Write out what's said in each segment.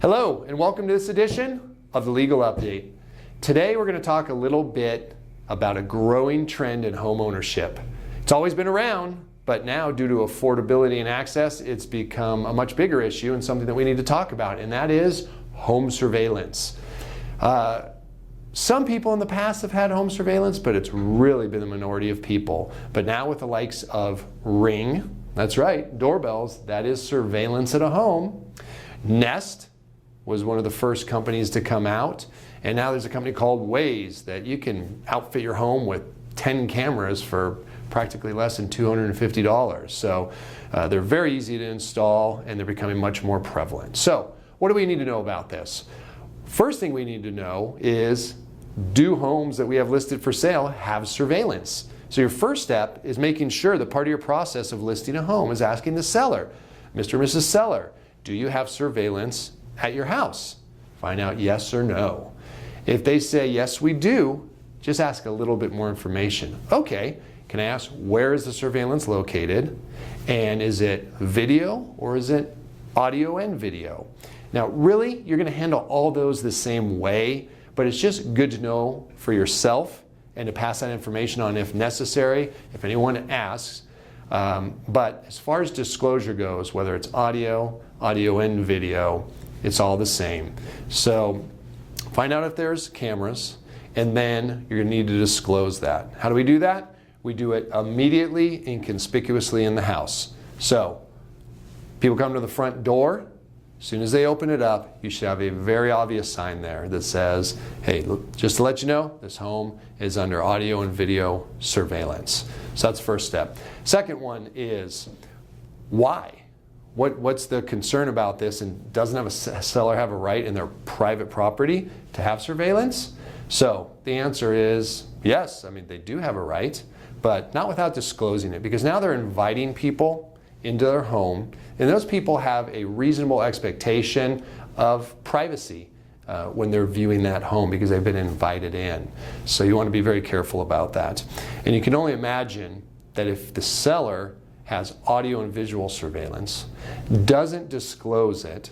Hello, and welcome to this edition of the Legal Update. Today we're going to talk a little bit about a growing trend in home ownership. It's always been around, but now due to affordability and access, it's become a much bigger issue and something that we need to talk about, and that is home surveillance. Some people in the past have had home surveillance, but it's really been the minority of people. But now with the likes of Ring, that's right, doorbells, that is surveillance at a home. Nest was one of the first companies to come out, and now there's a company called Waze that you can outfit your home with 10 cameras for practically less than $250. So they're very easy to install, and they're becoming much more prevalent. So what do we need to know about this? First thing we need to know is, do homes that we have listed for sale have surveillance? So your first step is making sure that part of your process of listing a home is asking the seller, Mr. and Mrs. Seller, do you have surveillance at your house? Find out yes or no. If they say yes we do, just ask a little bit more information. Okay, can I ask where is the surveillance located? And is it video or is it audio and video? Now really, you're going to handle all those the same way, but it's just good to know for yourself and to pass that information on if necessary, if anyone asks. But as far as disclosure goes, whether it's audio and video, it's all the same. So find out if there's cameras, and then you're going to need to disclose that. How do we do that? We do it immediately and conspicuously in the house. So people come to the front door. As soon as they open it up, you should have a very obvious sign there that says, hey, look, just to let you know, this home is under audio and video surveillance. So that's the first step. Second one is, why? What's the concern about this, and doesn't a seller have a right in their private property to have surveillance? So the answer is yes. I mean, they do have a right, but not without disclosing it, because now they're inviting people into their home, and those people have a reasonable expectation of privacy when they're viewing that home because they've been invited in. So you want to be very careful about that. And you can only imagine that if the seller has audio and visual surveillance, doesn't disclose it,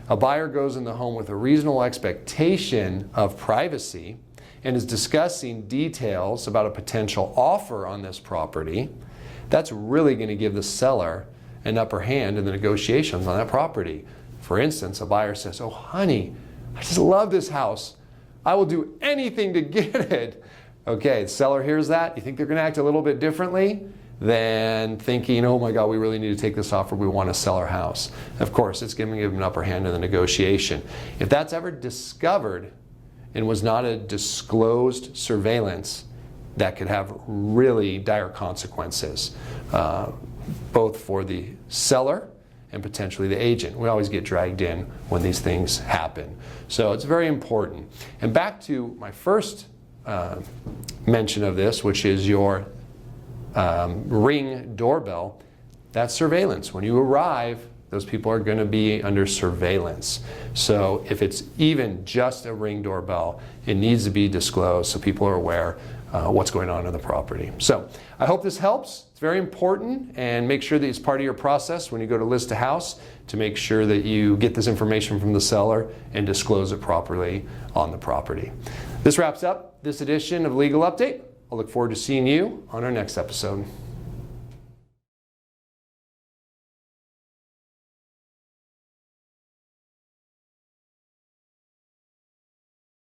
a buyer goes in the home with a reasonable expectation of privacy and is discussing details about a potential offer on this property, that's really going to give the seller an upper hand in the negotiations on that property. For instance, a buyer says, oh honey, I just love this house. I will do anything to get it. Okay, the seller hears that. You think they're going to act a little bit differently than thinking, oh my God, we really need to take this offer, we want to sell our house. Of course, it's giving them an upper hand in the negotiation. If that's ever discovered and was not a disclosed surveillance, that could have really dire consequences, both for the seller and potentially the agent. We always get dragged in when these things happen. So it's very important. And back to my first mention of this, which is your Ring doorbell, that's surveillance. When you arrive, those people are going to be under surveillance. So if it's even just a Ring doorbell, it needs to be disclosed so people are aware what's going on in the property. So I hope this helps. It's very important, and make sure that it's part of your process when you go to list a house to make sure that you get this information from the seller and disclose it properly on the property. This wraps up this edition of Legal Update. I'll look forward to seeing you on our next episode.